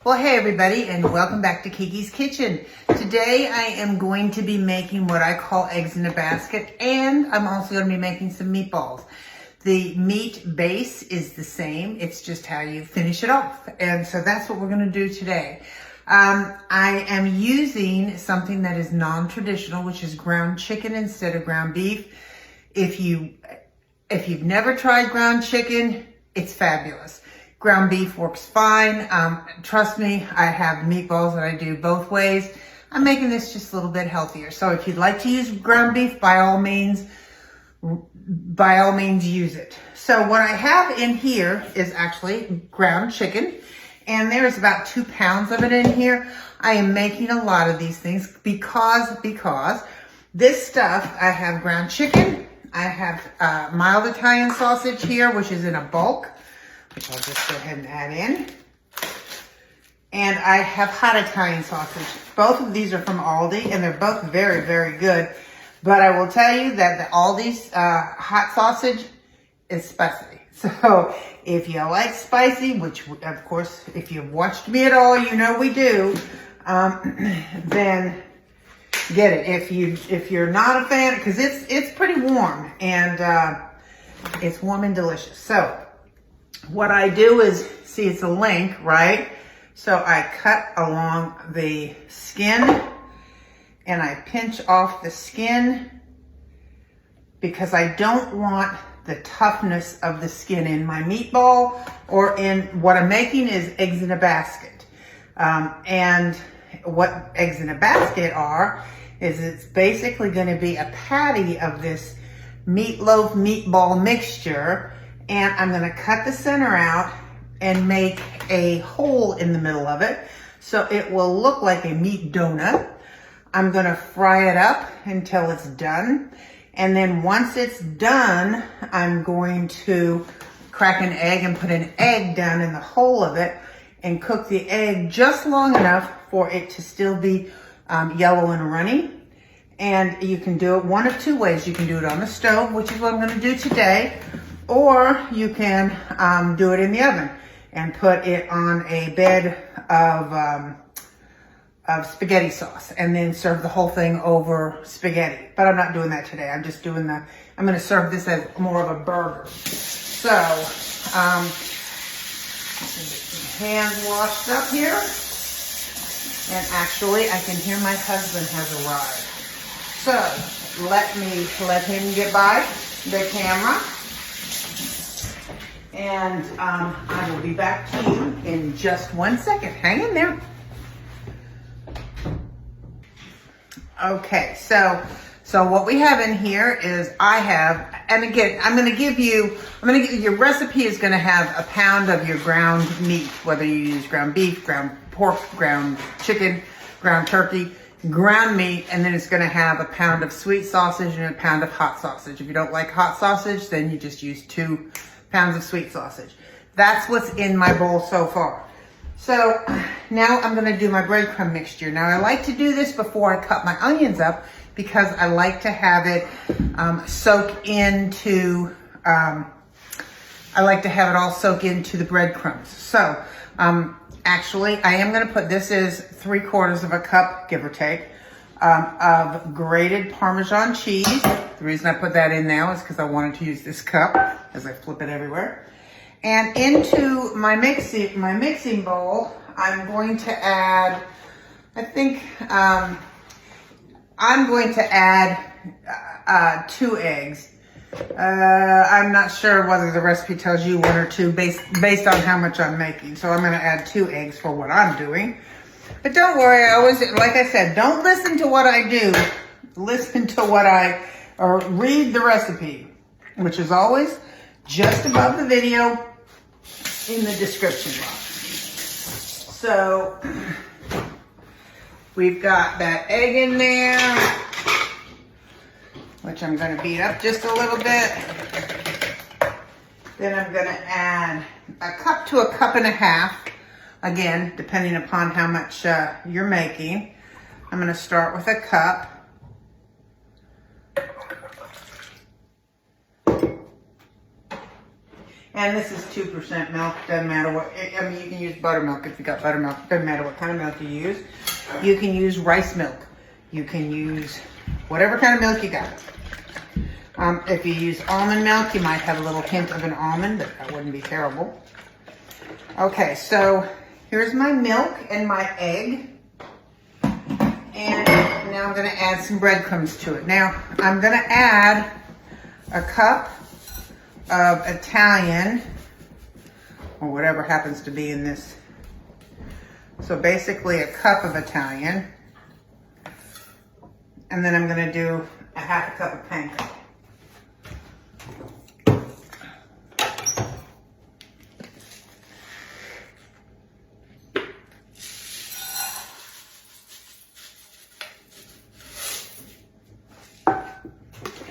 Well, hey everybody, and welcome back to Kiki's Kitchen. Today I am going to be making what I call eggs in a basket, and I'm also going to be making some meatballs. The meat base is the same, it's just how you finish it off. And so that's what we're going to do today. I am using something that is non-traditional, which is ground chicken instead of ground beef. If you've never tried ground chicken, it's fabulous. Ground beef works fine. Trust me, I have meatballs that I do both ways. I'm making this just a little bit healthier. So if you'd like to use ground beef, by all means use it. So what I have in here is actually ground chicken, and there's about 2 pounds of it in here. I am making a lot of these things because this stuff, I have ground chicken, I have mild Italian sausage here, which is in a bulk, which I'll just go ahead and add in. And I have hot Italian sausage. Both of these are from Aldi, and they're both very, very good. But I will tell you that the Aldi's hot sausage is spicy. So if you like spicy, which of course, if you've watched me at all, you know we do, then get it. If you're not a fan, because it's pretty warm, and it's warm and delicious. So what I do is, see, it's a link, right? So I cut along the skin and I pinch off the skin because I don't want the toughness of the skin in my meatball, or in what I'm making is eggs in a basket. And what eggs in a basket are is it's basically going to be a patty of this meatloaf meatball mixture. And I'm going to cut the center out and make a hole in the middle of it so it will look like a meat donut. I'm going to fry it up until it's done. And then once it's done, I'm going to crack an egg and put an egg down in the hole of it and cook the egg just long enough for it to still be yellow and runny. And you can do it one of two ways. You can do it on the stove, which is what I'm going to do today. Or you can do it in the oven and put it on a bed of spaghetti sauce and then serve the whole thing over spaghetti. But I'm not doing that today. I'm just doing I'm going to serve this as more of a burger. So, hands washed up here. And actually, I can hear my husband has arrived. So, let him get by the camera. And I will be back to you in just 1 second. Hang in there. Okay, so what we have in here is and again, I'm going to give you your recipe is going to have a pound of your ground meat, whether you use ground beef, ground pork, ground chicken, ground turkey, ground meat, and then it's going to have a pound of sweet sausage and a pound of hot sausage. If you don't like hot sausage, then you just use 2 pounds of sweet sausage. That's what's in my bowl so far. So now I'm going to do my breadcrumb mixture. Now I like to do this before I cut my onions up because I like to have it soak into, I like to have it all soak into the breadcrumbs. So actually I am going to put, this is 3/4 of a cup, give or take, of grated Parmesan cheese. The reason I put that in now is because I wanted to use this cup as I flip it everywhere. And into my mixing bowl, I'm going to add, I'm going to add 2 eggs. I'm not sure whether the recipe tells you 1 or 2 based on how much I'm making. So I'm going to add 2 eggs for what I'm doing. But don't worry, like I said, don't listen to what I do. Listen to or read the recipe, which is always just above the video in the description box. So we've got that egg in there, which I'm going to beat up just a little bit. Then I'm going to add a cup to a cup and a half. Again, depending upon how much you're making. I'm going to start with a cup. And this is 2% milk, doesn't matter what, I mean, you can use buttermilk if you got buttermilk, doesn't matter what kind of milk you use. You can use rice milk. You can use whatever kind of milk you got. If you use almond milk, you might have a little hint of an almond, but that wouldn't be terrible. Okay, so here's my milk and my egg. And now I'm gonna add some breadcrumbs to it. Now, I'm gonna add a cup of Italian, or whatever happens to be in this. So basically a cup of Italian. And then I'm gonna do a half a cup of panko.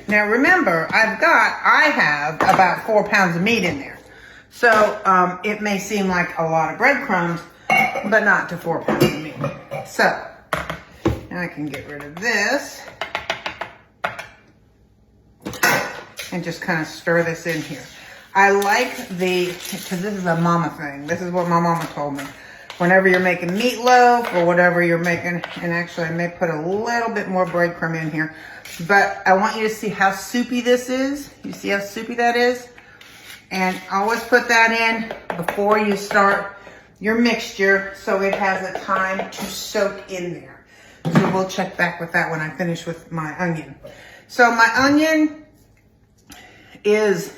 Now remember, I have about 4 pounds of meat in there. So it may seem like a lot of breadcrumbs, but not to 4 pounds of meat. So now I can get rid of this and just kind of stir this in here. I like because this is a mama thing. This is what my mama told me. Whenever you're making meatloaf or whatever you're making, and actually I may put a little bit more breadcrumb in here, but I want you to see how soupy this is. You see how soupy that is? And always put that in before you start your mixture so it has a time to soak in there. So we'll check back with that when I finish with my onion. So my onion is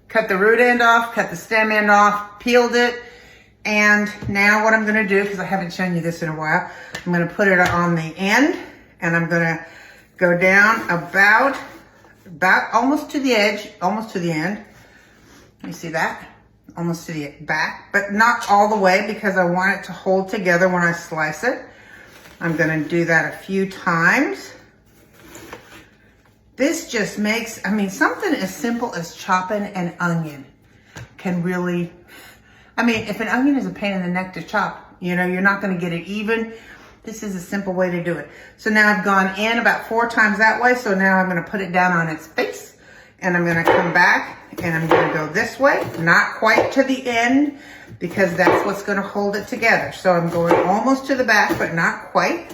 cut the root end off, cut the stem end off, peeled it. And now what I'm gonna do, because I haven't shown you this in a while, I'm gonna put it on the end and I'm gonna go down about almost to the edge, almost to the end. You see that? Almost to the back, but not all the way because I want it to hold together when I slice it. I'm gonna do that a few times. This just makes, I mean, something as simple as chopping an onion can really, I mean, if an onion is a pain in the neck to chop, you know, you're not gonna get it even. This is a simple way to do it. So now I've gone in about 4 times that way. So now I'm gonna put it down on its face and I'm gonna come back and I'm gonna go this way, not quite to the end because that's what's gonna hold it together. So I'm going almost to the back, but not quite.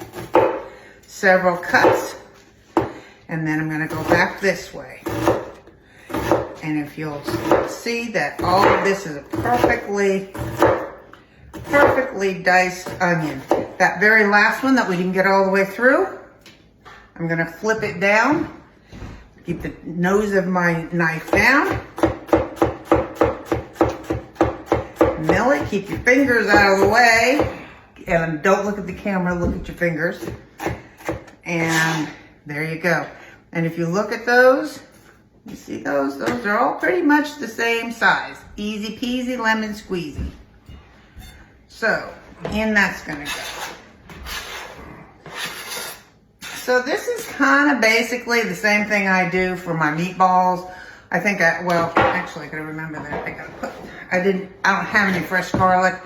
Several cuts. And then I'm gonna go back this way. And if you'll see that all of this is a perfectly diced onion. That very last one that we didn't get all the way through, I'm gonna flip it down, keep the nose of my knife down, mill it, keep your fingers out of the way, and don't look at the camera, look at your fingers. And there you go. And if you look at those, you see those are all pretty much the same size. Easy peasy, lemon squeezy. So, in that's gonna go. So this is kind of basically the same thing I do for my meatballs. I think well, actually I gotta remember that. I don't have any fresh garlic.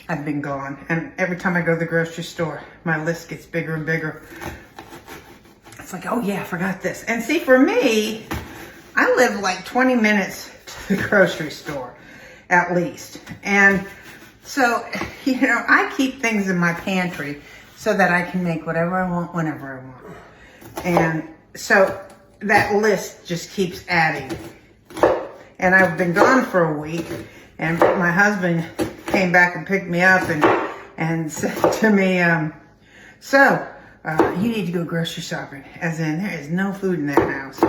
I've been gone. And every time I go to the grocery store, my list gets bigger and bigger. It's like, oh yeah, I forgot this. And see, for me, I live like 20 minutes to the grocery store, at least. And so, you know, I keep things in my pantry so that I can make whatever I want, whenever I want. And so that list just keeps adding. And I've been gone for a week, and my husband came back and picked me up and said to me, you need to go grocery shopping. As in, there is no food in that house.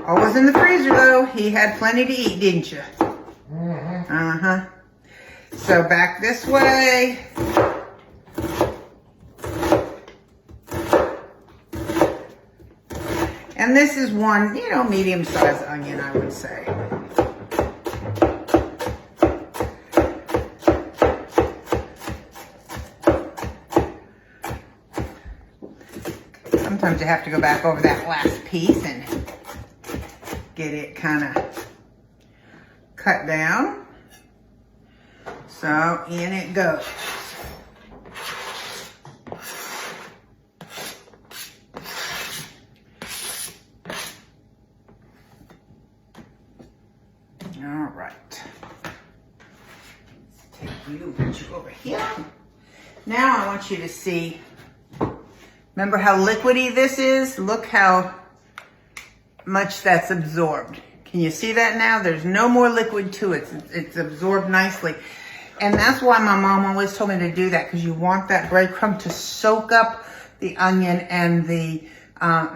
Always in the freezer though. He had plenty to eat, didn't you? Mm-hmm. Uh-huh. So back this way. And this is one, you know, medium-sized onion, I would say. Sometimes you have to go back over that last piece and get it kind of cut down. So in it goes. All right. over here. Now I want you to see, remember how liquidy this is? Look how much that's absorbed. Can you see that now? There's no more liquid to it. It's absorbed nicely. And that's why my mom always told me to do that, because you want that breadcrumb to soak up the onion and the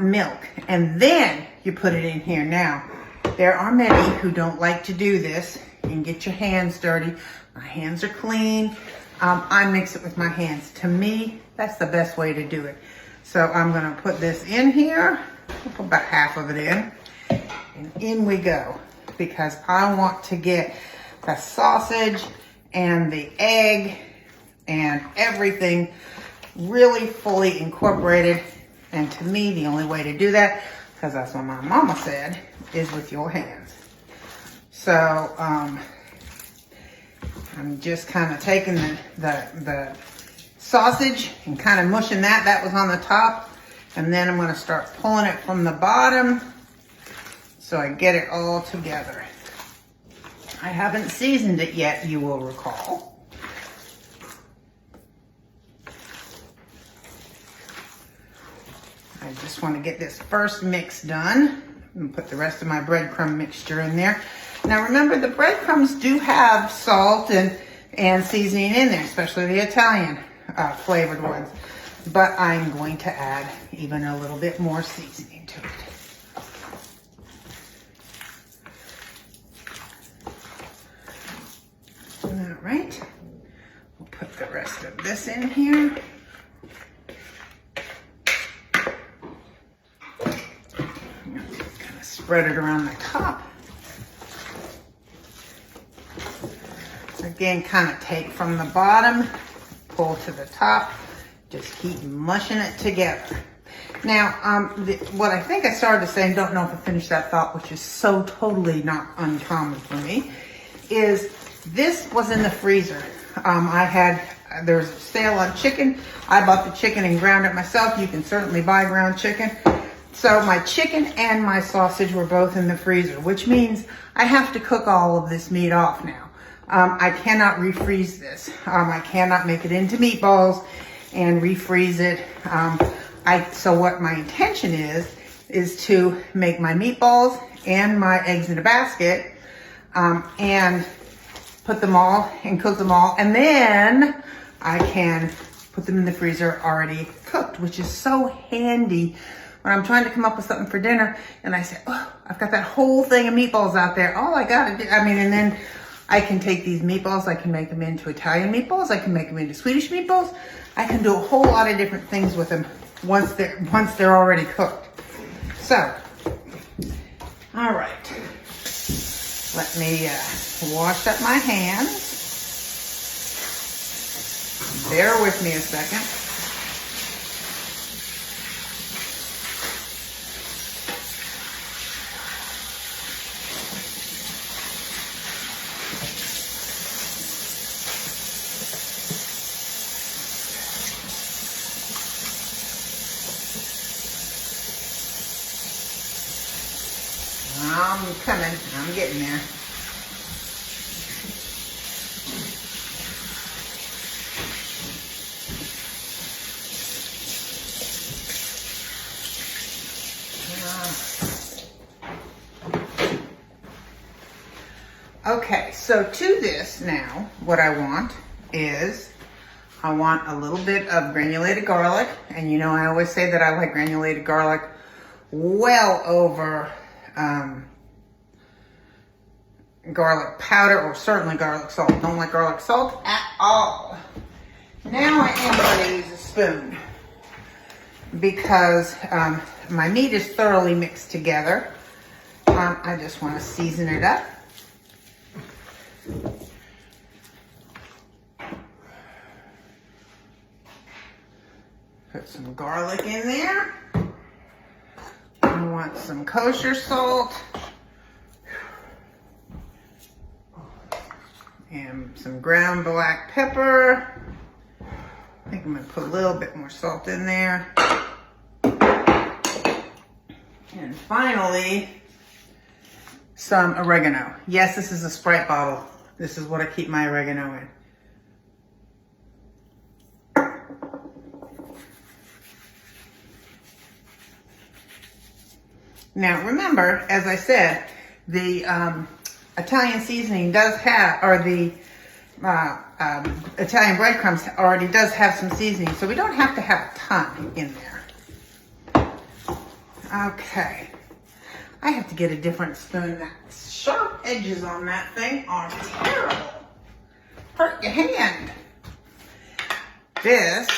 milk. And then you put it in here. Now, there are many who don't like to do this and get your hands dirty. My hands are clean. I mix it with my hands. To me, that's the best way to do it. So I'm gonna put this in here. I'll put about half of it in. And in we go, because I want to get the sausage and the egg and everything really fully incorporated. And to me, the only way to do that, because that's what my mama said, is with your hands. So I'm just kind of taking the sausage and kind of mushing that. That was on the top. And then I'm going to start pulling it from the bottom so I get it all together. I haven't seasoned it yet, you will recall. I just want to get this first mix done and put the rest of my breadcrumb mixture in there. Now remember, the breadcrumbs do have salt and seasoning in there, especially the Italian flavored ones. But I'm going to add even a little bit more seasoning to it. All right, we'll put the rest of this in here. Kind of spread it around the top. Again, kind of take from the bottom, pull to the top, just keep mushing it together. Now, what I think I started to say, and don't know if I finished that thought, which is so totally not uncommon for me, is this was in the freezer. There was a sale on chicken. I bought the chicken and ground it myself. You can certainly buy ground chicken. So my chicken and my sausage were both in the freezer, which means I have to cook all of this meat off now. I cannot refreeze this. I cannot make it into meatballs and refreeze it. So what my intention is to make my meatballs and my eggs in a basket, and put them all and cook them all. And then I can put them in the freezer already cooked, which is so handy when I'm trying to come up with something for dinner. And I say, oh, I've got that whole thing of meatballs out there. All I got to do, and then I can take these meatballs, I can make them into Italian meatballs, I can make them into Swedish meatballs. I can do a whole lot of different things with them once they're already cooked. So, all right. Let me wash up my hands. Bear with me a second. I'm coming. I'm getting there. Okay, so to this now, what I want is, I want a little bit of granulated garlic. And you know, I always say that I like granulated garlic well over garlic powder, or certainly garlic salt. Don't like garlic salt at all. Now I am going to use a spoon, because my meat is thoroughly mixed together. I just want to season it up. Put some garlic in there. I want some kosher salt. And some ground black pepper. I think I'm going to put a little bit more salt in there. And finally, some oregano. Yes, this is a Sprite bottle. This is what I keep my oregano in. Now remember, as I said, the Italian seasoning does have, or the Italian breadcrumbs already does have some seasoning, so we don't have to have a ton in there. Okay. I have to get a different spoon. The sharp edges on that thing are terrible. Hurt your hand. This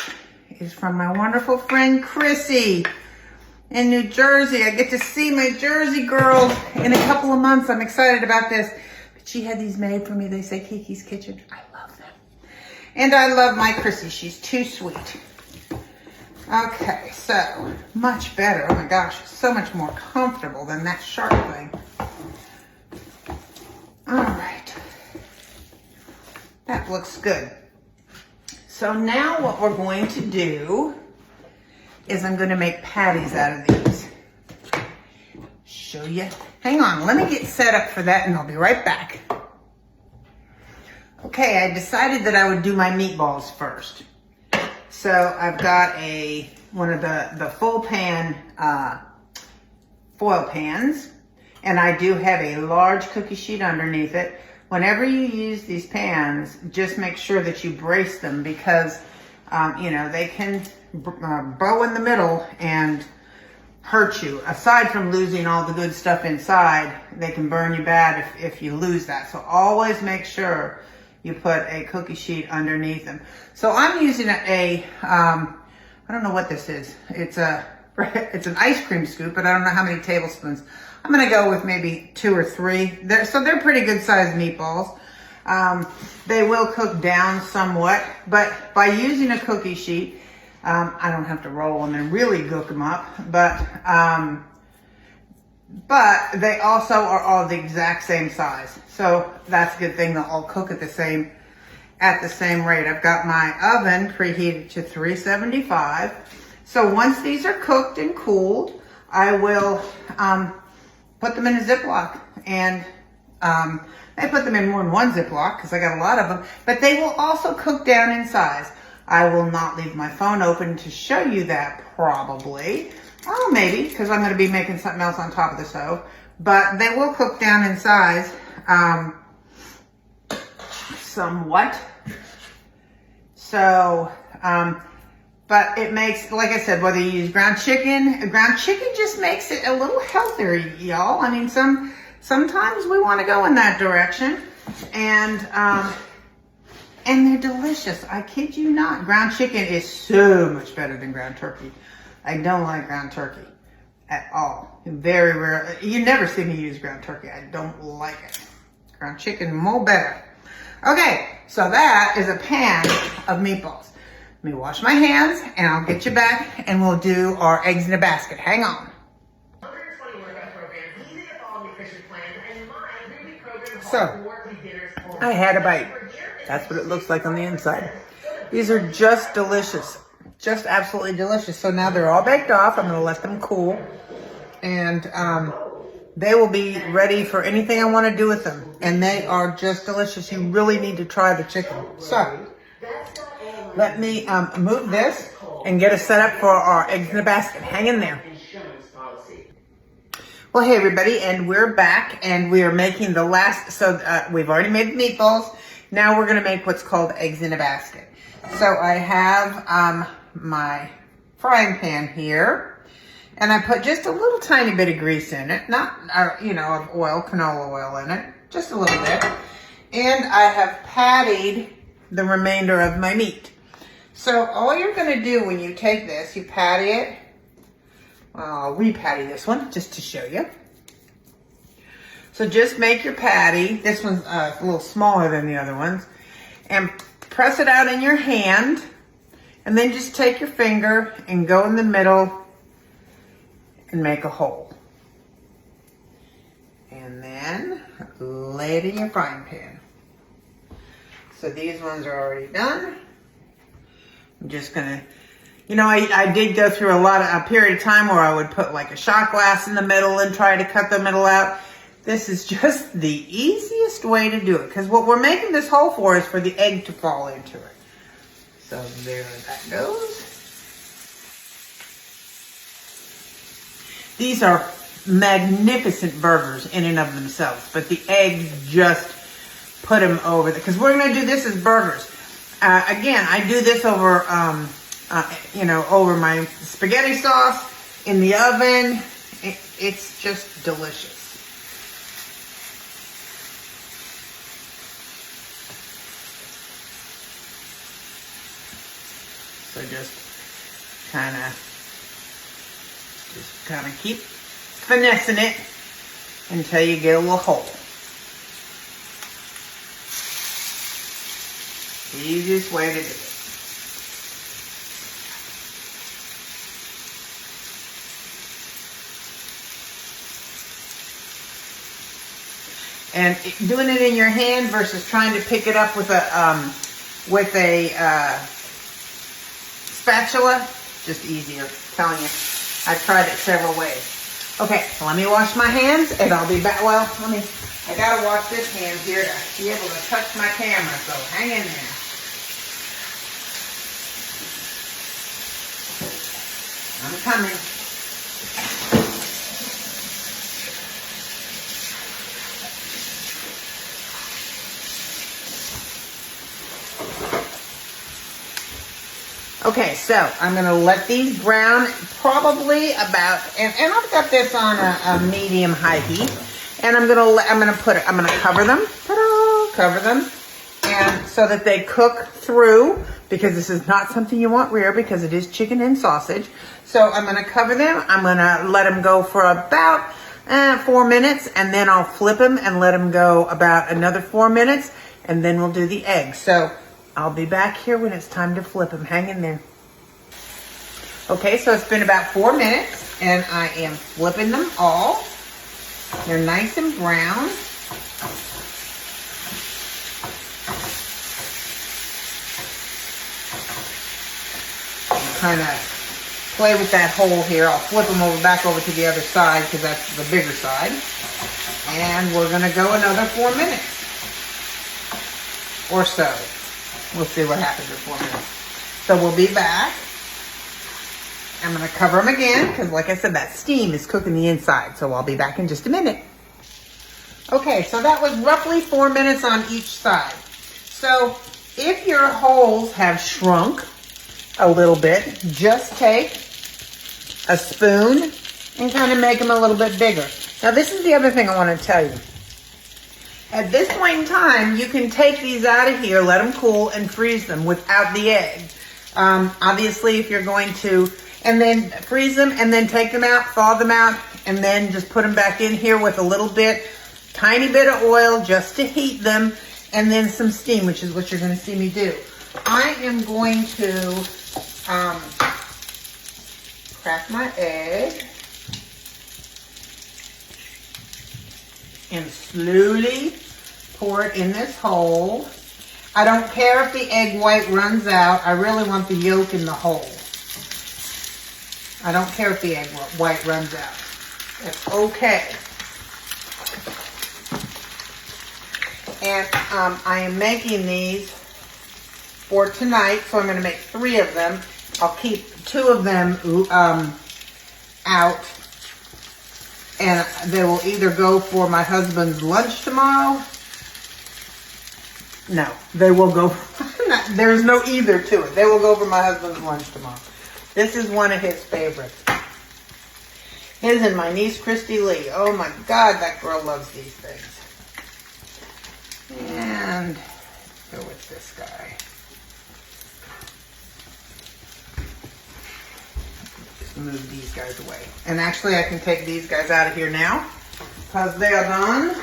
is from my wonderful friend Chrissy in New Jersey. I get to see my Jersey girls in a couple of months. I'm excited about this. But she had these made for me. They say Kiki's Kitchen. I love them. And I love my Chrissy. She's too sweet. Okay, so much better. Oh my gosh, so much more comfortable than that sharp thing. All right. That looks good. So now what we're going to do is I'm going to make patties out of these. Show you. Hang on, let me get set up for that and I'll be right back. Okay, I decided that I would do my meatballs first. So I've got one of the full pan foil pans, and I do have a large cookie sheet underneath it. Whenever you use these pans, just make sure that you brace them because, you know, they can bow in the middle and hurt you. Aside from losing all the good stuff inside, they can burn you bad if you lose that. So always make sure you put a cookie sheet underneath them. So I'm using I don't know what this is. It's an ice cream scoop, but I don't know how many tablespoons. I'm gonna go with maybe 2 or 3. So they're pretty good sized meatballs. They will cook down somewhat, but by using a cookie sheet, I don't have to roll them and really cook them up, but they also are all the exact same size. So that's a good thing. They'll all cook at the same rate. I've got my oven preheated to 375. So once these are cooked and cooled, I will put them in a Ziploc. And I put them in more than one Ziploc because I got a lot of them. But they will also cook down in size. I will not leave my phone open to show you that probably. Oh, maybe, because I'm going to be making something else on top of the stove. But they will cook down in size somewhat. So, but it makes, like I said, whether you use ground chicken just makes it a little healthier, y'all. I mean, sometimes we want to go in that direction. And they're delicious. I kid you not. Ground chicken is so much better than ground turkey. I don't like ground turkey at all. Very rare. You never see me use ground turkey. I don't like it. Ground chicken, more better. Okay, so that is a pan of meatballs. Let me wash my hands and I'll get you back and we'll do our eggs in a basket. Hang on. So, I had a bite. That's what it looks like on the inside. These are just delicious. Just absolutely delicious. So now they're all baked off. I'm going to let them cool. And they will be ready for anything I want to do with them. And they are just delicious. You really need to try the chicken. So, let me move this and get us set up for our eggs in a basket. Hang in there. Well, hey everybody, and we're back and we are making the last, so we've already made the meatballs. Now we're going to make what's called eggs in a basket. So I have my frying pan here, and I put just a little tiny bit of grease in it, not, of oil, canola oil in it, just a little bit. And I have pattied the remainder of my meat. So all you're going to do when you take this, you patty it. Well, I'll re-patty this one just to show you. So just make your patty. This one's a little smaller than the other ones. And press it out in your hand. And then just take your finger and go in the middle and make a hole. And then lay it in your frying pan. So these ones are already done. I'm just going to, I did go through a period of time where I would put like a shot glass in the middle and try to cut the middle out. This is just the easiest way to do it because what we're making this hole for is for the egg to fall into it. So there that goes. These are magnificent burgers in and of themselves, but the eggs just put them over, because we're going to do this as burgers. Again, I do this over, over my spaghetti sauce in the oven. It's just delicious. So just kind of keep finessing it until you get a little hole. The easiest way to do it. And doing it in your hand versus trying to pick it up with a spatula, just easier. I'm telling you, I've tried it several ways. Okay, so let me wash my hands and I'll be back. Well, I gotta wash this hand here to be able to touch my camera, so hang in there. I'm coming. Okay, so I'm going to let these brown probably about, and I've got this on a medium high heat, and I'm going to cover them, cover them, and so that they cook through, because this is not something you want rare because it is chicken and sausage. So I'm going to cover them. I'm going to let them go for about 4 minutes, and then I'll flip them and let them go about another 4 minutes, and then we'll do the eggs. So I'll be back here when it's time to flip them. Hang in there. Okay, so it's been about 4 minutes, and I am flipping them all. They're nice and brown. Kind of play with that hole here. I'll flip them back over to the other side because that's the bigger side. And we're going to go another 4 minutes or so. We'll see what happens in 4 minutes. So we'll be back. I'm going to cover them again because, like I said, that steam is cooking the inside. So I'll be back in just a minute. Okay, so that was roughly 4 minutes on each side. So if your holes have shrunk a little bit, just take a spoon and kind of make them a little bit bigger. Now, this is the other thing I want to tell you. At this point in time, you can take these out of here, let them cool, and freeze them without the egg. Obviously, if you're going to, and then freeze them, and then take them out, thaw them out, and then just put them back in here with a little bit, tiny bit of oil just to heat them, and then some steam, which is what you're going to see me do. I am going to crack my egg and slowly pour it in this hole. I don't care if the egg white runs out. I really want the yolk in the hole. I don't care if the egg white runs out. It's okay. And I am making these for tonight, so I'm going to make 3 of them. I'll keep 2 of them out, and they will either go for my husband's lunch tomorrow. No, they will go, there's no either to it. They will go for my husband's lunch tomorrow. This is one of his favorites. His and my niece, Christy Lee. Oh my God, that girl loves these things. And go with this guy. Just move these guys away. And actually, I can take these guys out of here now because they are done.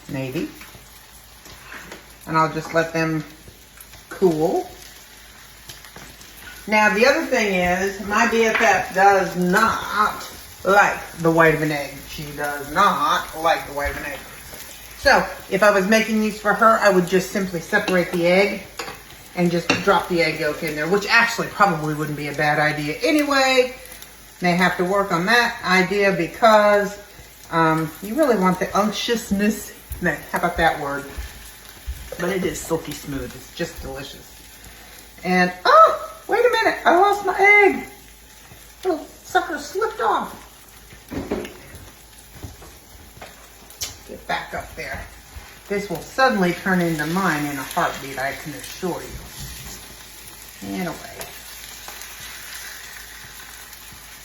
Maybe. And I'll just let them cool. Now, the other thing is, my BFF does not like the white of an egg. She does not like the white of an egg. So, if I was making these for her, I would just simply separate the egg and just drop the egg yolk in there, which actually probably wouldn't be a bad idea anyway. May have to work on that idea because you really want the unctuousness. How about that word? But it is silky smooth. It's just delicious. And, oh, wait a minute. minute. I lost my egg. Little sucker slipped off. Get back up there. This will suddenly turn into mine in a heartbeat, I can assure you. And away.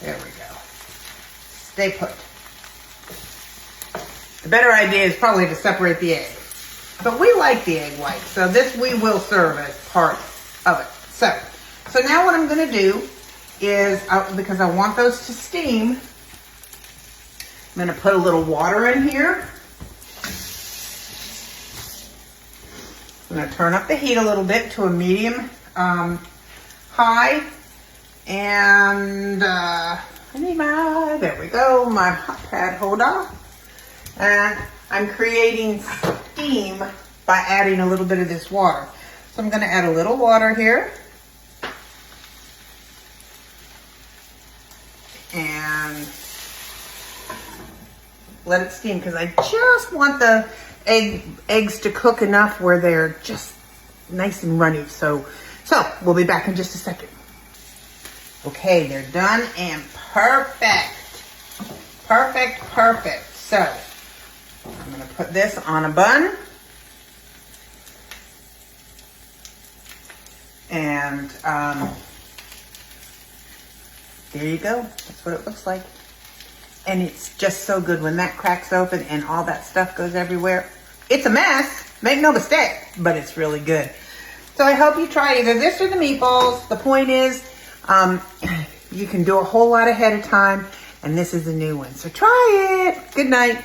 There we go. Stay put. The better idea is probably to separate the egg. But we like the egg white, so this we will serve as part of it. So now what I'm going to do is, because I want those to steam, I'm going to put a little water in here. I'm going to turn up the heat a little bit to a medium high. And I need there we go, my hot pad holder. And I'm creating steam by adding a little bit of this water. So I'm going to add a little water here. And let it steam, because I just want the eggs to cook enough where they're just nice and runny. So we'll be back in just a second. Okay, they're done and perfect. Perfect, perfect. So I'm going to put this on a bun. And there you go. That's what it looks like. And it's just so good when that cracks open and all that stuff goes everywhere. It's a mess, make no mistake, but it's really good. So I hope you try either this or the meatballs. The point is, you can do a whole lot ahead of time, and this is a new one. So try it. Good night.